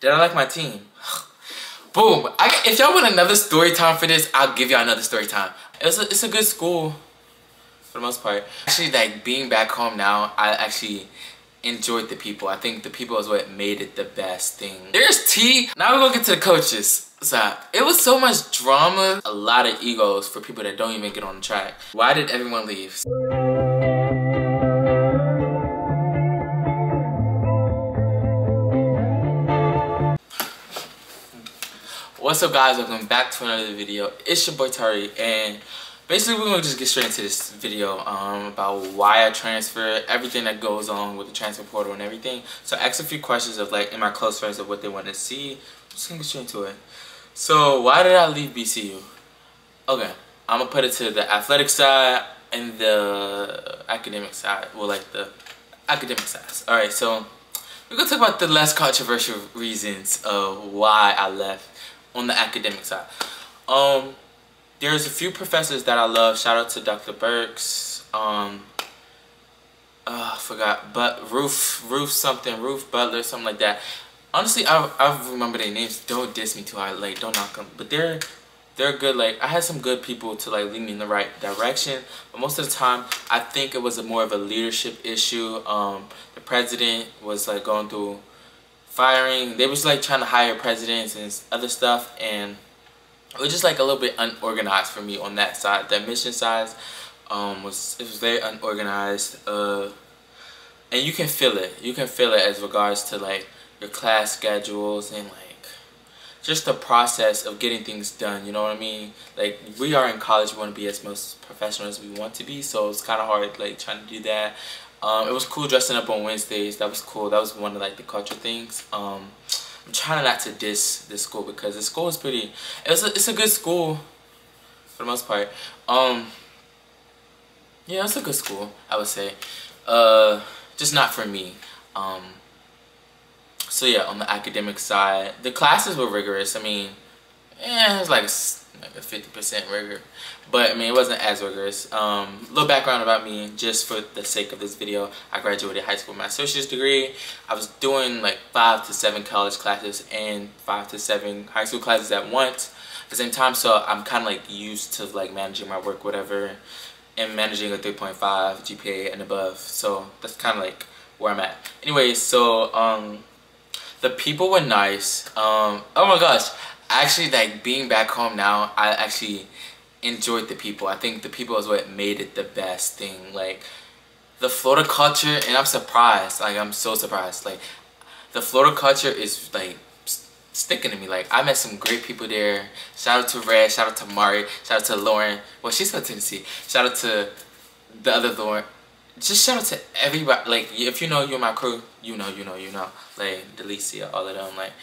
Did I like my team? Boom. If y'all want another story time for this, I'll give y'all another story time. It's a good school for the most part. Actually, like being back home now, I actually enjoyed the people. I think the people is what made it the best thing. There's T. Now we're gonna get to the coaches. So it was so much drama, a lot of egos for people that don't even get on the track. Why did everyone leave? What's up guys, welcome back to another video. It's your boy Tari, and basically we're gonna just get straight into this video about why I transfer, everything that goes on with the transfer portal and everything. So I asked a few questions of like in my close friends of what they want to see. I'm just gonna get straight into it. So why did I leave BCU? Okay, I'm gonna put it to the athletic side and the academic side. Well, like the academic sides. Alright, so we're gonna talk about the less controversial reasons of why I left on the academic side. There's a few professors that I love. Shout out to Dr. Burks. I forgot, but Ruth Butler, something like that. Honestly, I remember their names. Don't diss me too hard, like don't knock them. But they're good. Like I had some good people to like lead me in the right direction. But most of the time, I think it was more of a leadership issue. The president was like going through firing. They was like trying to hire presidents and other stuff, and it was just like a little bit unorganized for me on that side. The admission side was very unorganized, and you can feel it. You can feel it as regards to like your class schedules and like just the process of getting things done. You know what I mean? Like we are in college, we want to be as most professional as we want to be, so it's kind of hard like trying to do that. It was cool dressing up on Wednesdays. That was cool. That was one of like the culture things. I'm trying not to diss this school because the school is pretty. It's a good school for the most part. Yeah, it's a good school, I would say. Just not for me. So yeah, on the academic side, the classes were rigorous. I mean, it was like a 50% rigor, but I mean it wasn't as rigorous. Little background about me, just for the sake of this video. I graduated high school with my associate's degree. I was doing like 5 to 7 college classes and 5 to 7 high school classes at once at the same time, so I'm kind of like used to like managing my work, whatever, and managing a 3.5 GPA and above. So that's kind of like where I'm at. Anyway, so the people were nice. Oh my gosh. Actually, like being back home now, I actually enjoyed the people. I think the people is what made it the best thing. Like the Florida culture, and I'm surprised. Like I'm so surprised. Like the Florida culture is like sticking to me. Like I met some great people there. Shout out to Red. Shout out to Mari. Shout out to Lauren. Well, she's from Tennessee. Shout out to the other Lauren. Just shout out to everybody. Like if you know you're my crew, you know. Like Delicia, all of them. Like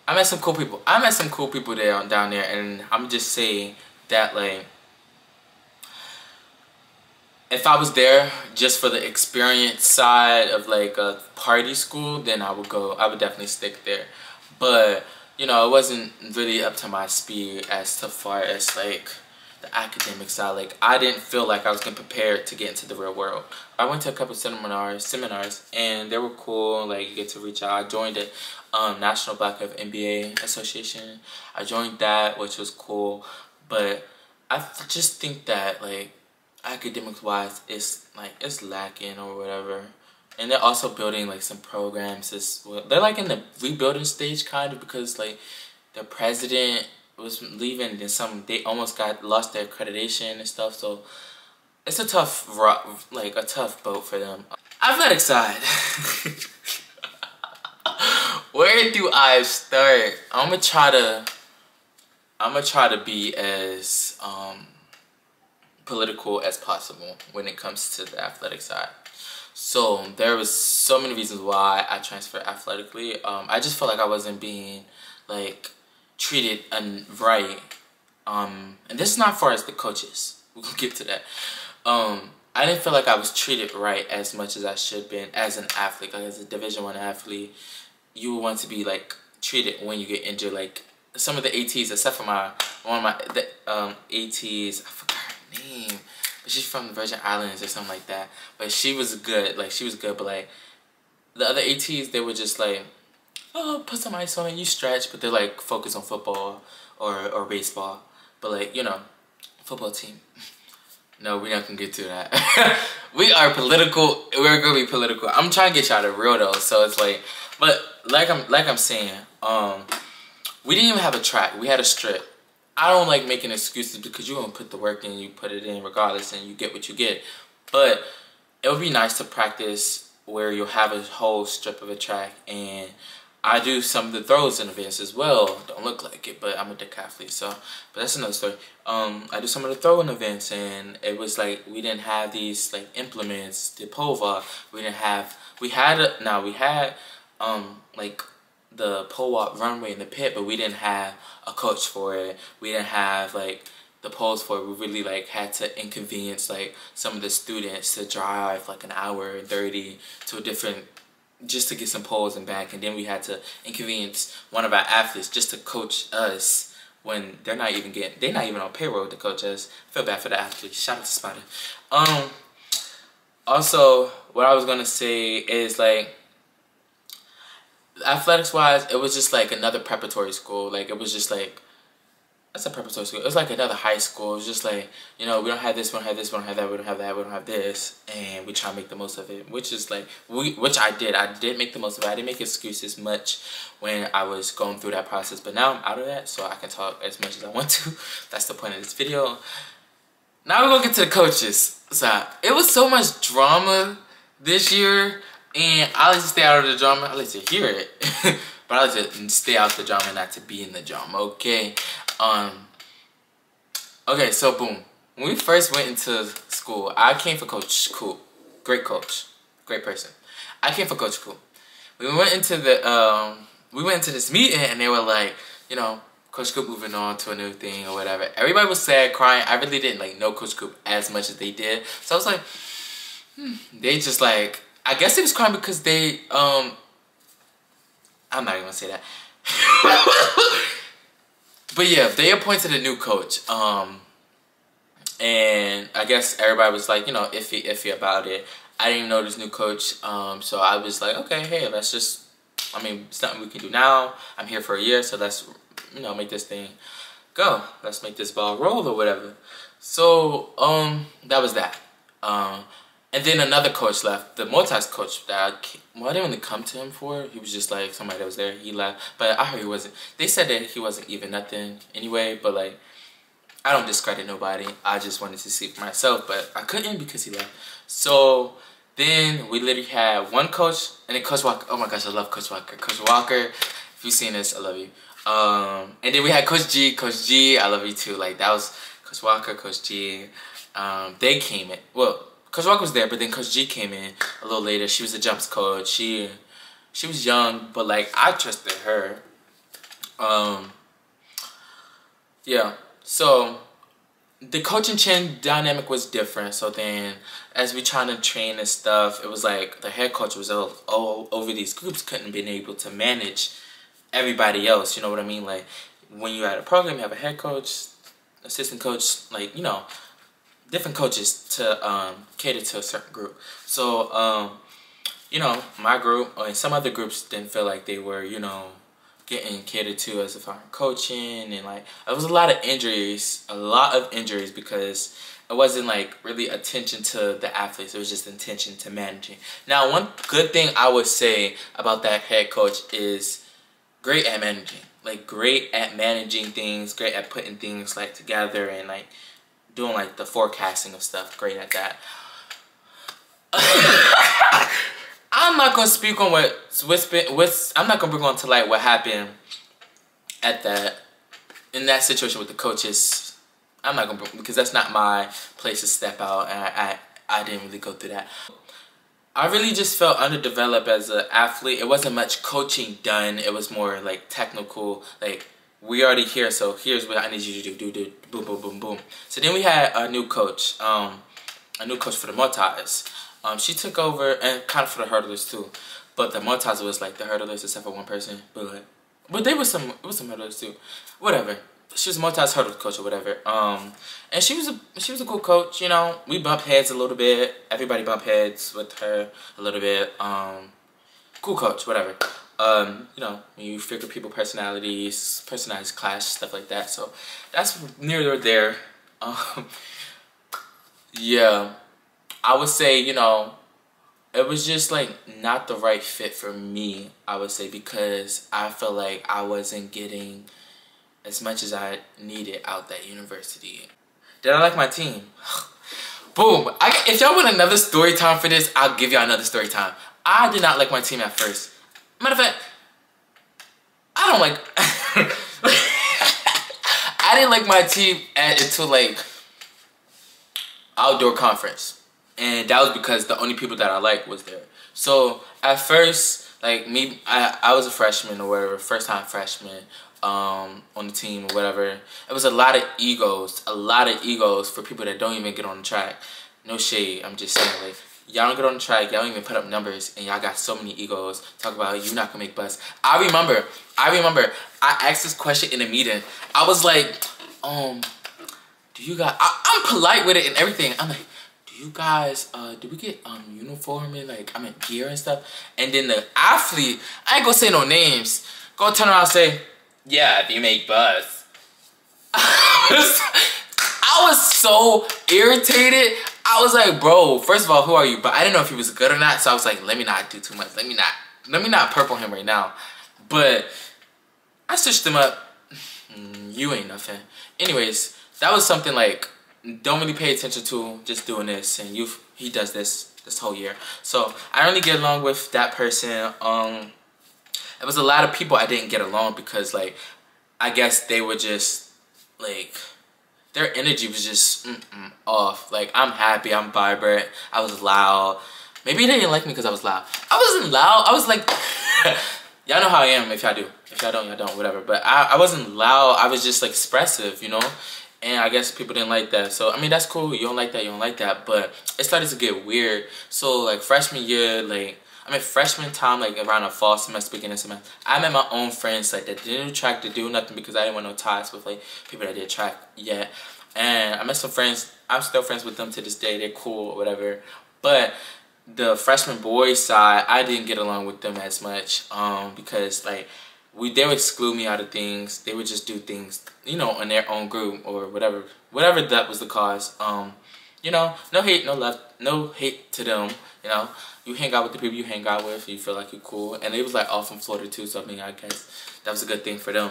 I met some cool people. I met some cool people down there, and I'm just saying that like if I was there just for the experience side of like a party school, then I would definitely stick there. But you know, it wasn't really up to my speed as far as like the academic side. Like I didn't feel like I was getting prepared to get into the real world. I went to a couple seminars, and they were cool. Like you get to reach out. I joined it. National Black Youth MBA Association. I joined that, which was cool, but I just think that like academics wise, it's lacking or whatever. And they're also building like some programs as well. They're like in the rebuilding stage kind of, because like the president was leaving and they almost lost their accreditation and stuff. So it's a tough boat for them. Athletic side. Where do I start? I'm gonna try to be as political as possible when it comes to the athletic side. So there was so many reasons why I transferred athletically. I just felt like I wasn't being like treated right. And this is not far as the coaches. We'll get to that. I didn't feel like I was treated right as much as I should have been as an athlete, like as a Division I athlete. You would want to be like treated when you get injured. Like some of the ATs, except for one of my ATs, I forgot her name, but she's from the Virgin Islands or something like that. But she was good. Like she was good, but like the other ATs, they were just like, oh, put some ice on it, you stretch, but they're like focused on football or baseball. But like, you know, football team. No, we're not gonna get to that. We are political. We're gonna be political. I'm trying to get y'all to real though, so it's like, but like I'm saying, we didn't even have a track. We had a strip. I don't like making excuses because you're gonna put the work in, you put it in regardless, and you get what you get. But it would be nice to practice where you'll have a whole strip of a track, and I do some of the throws in events as well. Don't look like it, but I'm a decathlete, so, but that's another story. I do some of the throwing events, and it was like, we didn't have these like implements, the pole vault. We had like the pole vault runway in the pit, but we didn't have a coach for it. We didn't have like the poles for it. We really like had to inconvenience like some of the students to drive like an hour and 30 to a different, just to get some poles and back, and then we had to inconvenience one of our athletes just to coach us when they're not even on payroll to coach us. I feel bad for the athletes. Shout out to Spider. Also, what I was gonna say is like, athletics wise, it was just like another preparatory school. Like it was just like, that's a preparatory school. It was like another high school. It was just like, you know, we don't have this, we don't have this, we don't have that, we don't have that, we don't have this, and we try to make the most of it. Which is like, which I did. I did make the most of it. I didn't make excuses much when I was going through that process. But now I'm out of that, so I can talk as much as I want to. That's the point of this video. Now we're gonna get to the coaches. So it was so much drama this year, and I like to stay out of the drama. I like to hear it, but I like to stay out of the drama, not to be in the drama. Okay. Okay, so boom. When we first went into school, I came for Coach Coop. Great coach. Great person. I came for Coach Coop. We went into this meeting, and they were like, you know, Coach Coop moving on to a new thing or whatever. Everybody was sad, crying. I really didn't like know Coach Coop as much as they did. So I was like, they just like, I guess they was crying because they, I'm not even gonna say that. But yeah, they appointed a new coach, and I guess everybody was like, you know, iffy about it. I didn't even know this new coach, so I was like, okay, hey, let's just, I mean, something we can do now. I'm here for a year, so let's, you know, make this thing go. Let's make this ball roll or whatever. So, that was that. And then another coach left, the Multis coach that I didn't really come to him for. He was just like somebody that was there. He left, but I heard he wasn't. They said that he wasn't even nothing anyway. But like, I don't discredit nobody. I just wanted to see for myself, but I couldn't because he left. So then we literally had one coach, and then Coach Walker. Oh my gosh, I love Coach Walker. Coach Walker, if you've seen this, I love you. And then we had Coach G. Coach G, I love you too. Like that was Coach Walker, Coach G. They came in. Well, Coach Walker was there, but then Coach G came in a little later. She was the jumps coach. She was young, but like I trusted her. Yeah. So the coaching chain dynamic was different. So then, as we trying to train and stuff, it was like the head coach was all over these groups, couldn't been able to manage everybody else. You know what I mean? Like when you had a program, you have a head coach, assistant coach, like, you know, different coaches to cater to a certain group. So, you know, my group and some other groups didn't feel like they were, you know, getting catered to as if I'm coaching, and like there was a lot of injuries because it wasn't like really attention to the athletes. It was just attention to managing. Now, one good thing I would say about that head coach is great at managing. Like great at managing things, great at putting things like together and like doing like the forecasting of stuff. Great at that. I'm not gonna speak on I'm not gonna bring on to like what happened in that situation with the coaches. I'm not gonna, because that's not my place to step out, and I didn't really go through that. I really just felt underdeveloped as an athlete. It wasn't much coaching done. It was more like technical, like we already here, so here's what I need you to do, boom, boom, boom, boom. So then we had a new coach for the Multis. She took over, and kind of for the hurdlers too, but the Multis was like the hurdlers except for one person, but there was some hurdlers too, whatever. She was a Multis hurdle coach or whatever, and she was a cool coach. You know, we bumped heads a little bit. Everybody bumped heads with her a little bit. Cool coach, whatever. You know, when you figure people personalities clash, stuff like that. So that's near or there. Um, yeah, I would say, you know, it was just like not the right fit for me, I would say, because I felt like I wasn't getting as much as I needed out that university. Did I like my team? Boom. If y'all want another story time for this, I'll give y'all another story time. I did not like my team at first. Matter of fact, I don't like... I didn't like my team until like outdoor conference. And that was because the only people that I liked was there. So at first, like me, I was a freshman or whatever, first time freshman on the team or whatever. It was a lot of egos for people that don't even get on the track. No shade, I'm just saying, like, y'all don't get on the track, y'all don't even put up numbers, and y'all got so many egos. Talk about you not gonna make bus. I remember, I asked this question in a meeting. I was like, do you guys, I'm polite with it and everything. I'm like, do you guys, do we get uniform and like, I mean gear and stuff? And then the athlete, I ain't gonna say no names, go turn around and say, yeah, if you make bus. I was so irritated. I was like, bro, first of all, who are you? But I didn't know if he was good or not, so I was like, let me not do too much. Let me not purple him right now. But I switched him up. You ain't nothing. Anyways, that was something like, don't really pay attention to, just doing this, and he does this whole year. So I don't really get along with that person. It was a lot of people I didn't get along because, like, I guess they were just like, their energy was just off. Like, I'm happy, I'm vibrant, I was loud. Maybe they didn't like me because I was loud. I wasn't loud. I was like, y'all know how I am. If y'all do, if y'all don't, y'all don't. Whatever. But I wasn't loud. I was just like expressive, you know. And I guess people didn't like that. So, I mean, that's cool. You don't like that, you don't like that. But it started to get weird. So, like, freshman year, like, I mean, freshman time, like, around the fall semester, beginning semester, I met my own friends, like, that didn't track to do nothing because I didn't want no ties with, like, people that did track yet. And I met some friends. I'm still friends with them to this day. They're cool or whatever. But the freshman boys side, I didn't get along with them as much because, like, they would exclude me out of things. They would just do things, you know, in their own group or whatever that was the cause. You know, no hate, no love, no hate to them. You know, you hang out with the people you hang out with. You feel like you're cool, and it was like all from Florida too. So I mean, I guess that was a good thing for them.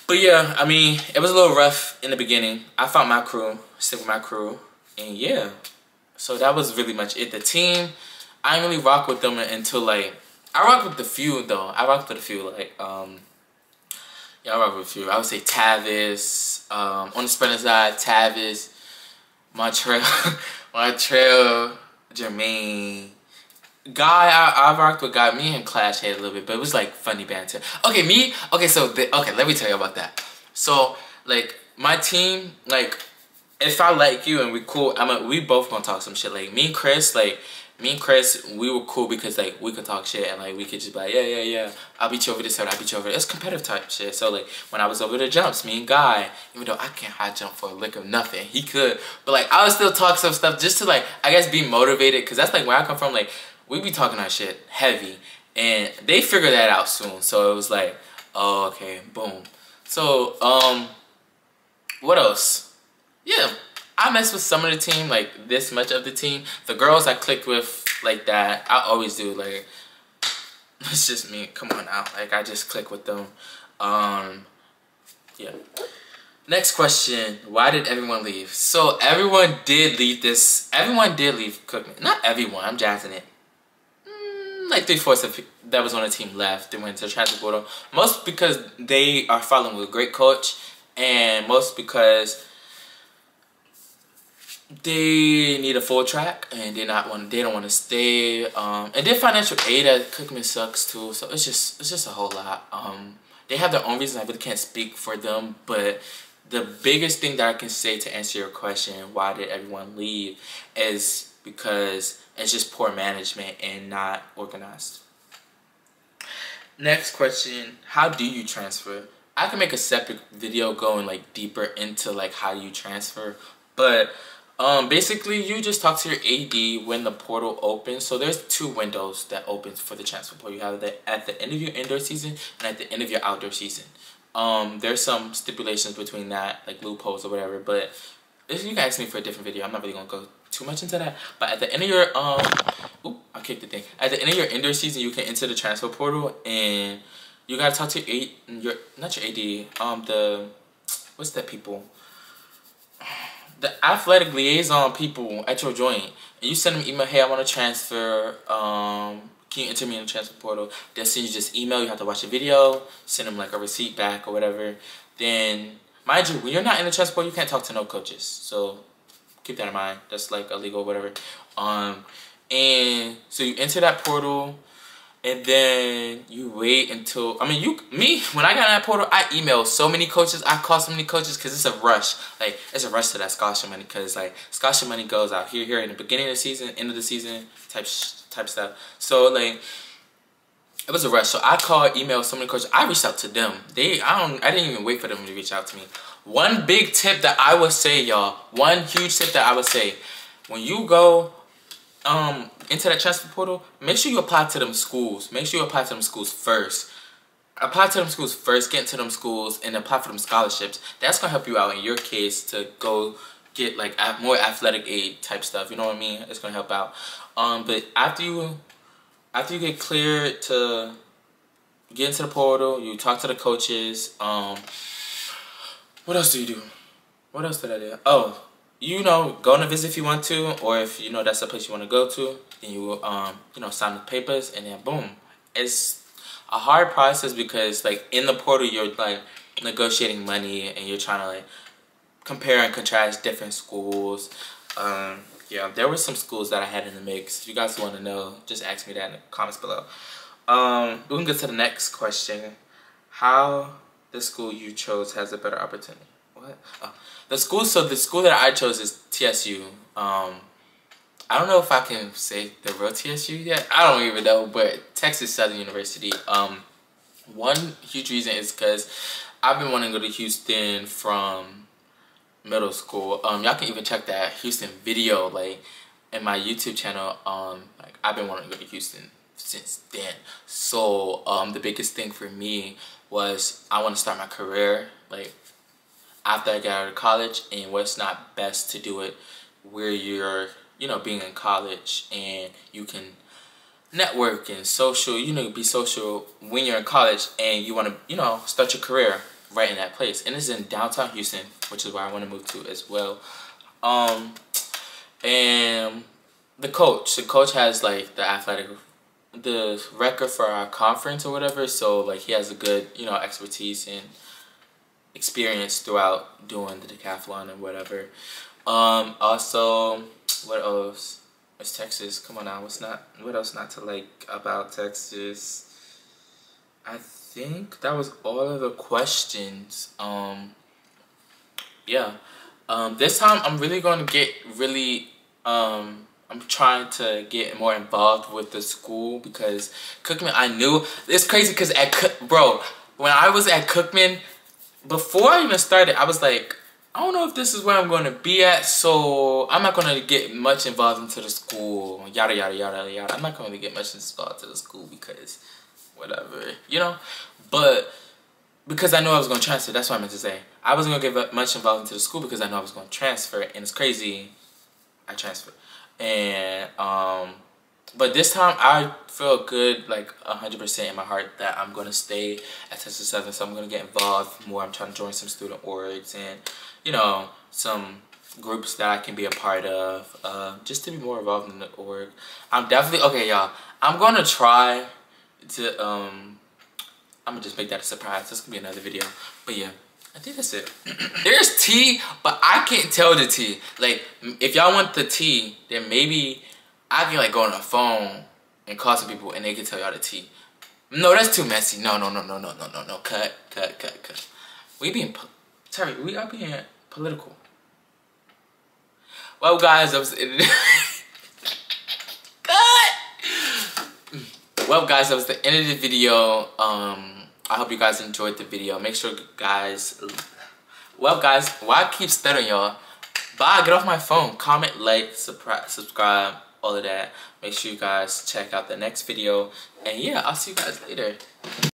But yeah, I mean, it was a little rough in the beginning. I found my crew, stick with my crew, and yeah. So that was really much it. The team, I didn't really rock with them until like. I rock with the few though. I rock with a few like yeah, I rock with a few. I would say Tavis, on the sprinter side, Tavis, Montreal, Jermaine. Guy, I rocked with Guy. Me and him clash had a little bit, but it was like funny banter. Okay, let me tell you about that. So like my team, like if I like you and we cool, we both gonna talk some shit. Like me and Chris, we were cool because like we could talk shit and like we could just be like, yeah, I'll beat you over this side, I'll beat you over. It's competitive type shit. So like when I was over the jumps, me and Guy, even though I can't high jump for a lick of nothing, he could. But like I would still talk some stuff just to like, I guess be motivated, because that's like where I come from. Like we be talking our shit heavy, and they figured that out soon. So it was like, oh, okay, boom. So what else? Yeah. I mess with some of the team, like this much of the team. The girls I clicked with like that, I always do. Like, it's just me. Come on now. Like, I just click with them. Yeah. Next question. Why did everyone leave? So, everyone did leave this. Everyone did leave Cookman. Not everyone. I'm jazzing it. Like 3/4 of that was on the team left. They went to Transbordo. Most because they are following with a great coach. And most because they need a full track and they don't want to stay. And their financial aid at Cookman sucks too, so it's just a whole lot. They have their own reasons. I really can't speak for them, but the biggest thing that I can say to answer your question, why did everyone leave, is because it's just poor management and not organized. Next question, how do you transfer? I can make a separate video going like deeper into like how you transfer, but Basically, you just talk to your AD when the portal opens. So there's 2 windows that opens for the transfer portal. You have that at the end of your indoor season and at the end of your outdoor season. There's some stipulations between that, like loopholes or whatever. But if you guys ask me for a different video, I'm not really gonna go too much into that. But at the end of your oop, I kicked the thing. At the end of your indoor season, you can enter the transfer portal, and you gotta talk to your not your AD, what's that people? The athletic liaison people at your joint, and you send them an email, hey, I want to transfer, can you enter me in the transfer portal? They'll send you just email, you have to watch a video, send them like a receipt back or whatever. Then, mind you, when you're not in the transfer portal, you can't talk to no coaches, so keep that in mind. That's like illegal or whatever. And so you enter that portal, and then you wait until, when I got in that portal, I emailed so many coaches, I called so many coaches, because it's a rush. Like, it's a rush to that scholarship money, because, like, scholarship money goes out here, in the beginning of the season, end of the season, type stuff. So, like, it was a rush. So I called, emailed so many coaches. I reached out to them. I didn't even wait for them to reach out to me. One big tip that I would say, y'all, one huge tip that I would say, when you go into that transfer portal, make sure you apply to them schools. Make sure you apply to them schools first. Apply to them schools first, get into them schools, and apply for them scholarships. That's going to help you out in your case to go get like more athletic aid type stuff. You know what I mean? It's going to help out. But after you get cleared to get into the portal, you talk to the coaches. What else do you do? What else did I do? Oh, go on a visit if you want to, or if you know that's the place you want to go to, then you sign the papers, and then boom. It's a hard process because like in the portal you're like negotiating money and you're trying to like compare and contrast different schools. Yeah, there were some schools that I had in the mix. If you guys want to know, just ask me that in the comments below. We can get to the next question. How the school you chose has a better opportunity? What? Oh. The school that I chose is TSU. I don't know if I can say the real TSU yet. I don't even know, but Texas Southern University. One huge reason is because I've been wanting to go to Houston from middle school. Y'all can even check that Houston video like in my YouTube channel. Like I've been wanting to go to Houston since then. So the biggest thing for me was I want to start my career like after I get out of college, and what's not best to do it where you're being in college and you can network and social, be social when you're in college and you want to start your career right in that place. And it's in downtown Houston, which is where I want to move to as well. And the coach has like the record for our conference or whatever, so like he has a good expertise and experience throughout doing the decathlon and whatever. Also, what else? It's Texas. Come on now, what else not to like about Texas? I think that was all of the questions. Yeah. This time I'm really going to get I'm trying to get more involved with the school, because Cookman, I knew it's crazy because when I was at Cookman, before I even started, I was like, I don't know if this is where I'm going to be at, so I'm not going to get much involved into the school, yada, yada, yada, yada. I'm not going to get much involved to the school because whatever, But because I knew I was going to transfer, that's what I meant to say. I wasn't going to get much involved into the school because I knew I was going to transfer, and it's crazy, I transferred. And, but this time I feel good, like 100% in my heart, that I'm going to stay at Texas Southern, so I'm going to get involved more. I'm trying to join some student orgs and, some groups that I can be a part of, just to be more involved in the org. I'm definitely, okay, y'all, I'm going to try to, I'm going to just make that a surprise. This could be another video, but yeah. I think that's it. There's tea, but I can't tell the tea. Like, if y'all want the tea, then maybe I can like go on the phone and call some people and they can tell y'all the tea. No, that's too messy. No. Cut. We are being political. Well, guys, that was the end of Cut! Well, guys, that was the end of the video. I hope you guys enjoyed the video. Make sure, guys... Well, guys, why I keep stuttering, y'all? Bye. Get off my phone. Comment, like, subscribe, all of that. Make sure you guys check out the next video. And yeah, I'll see you guys later.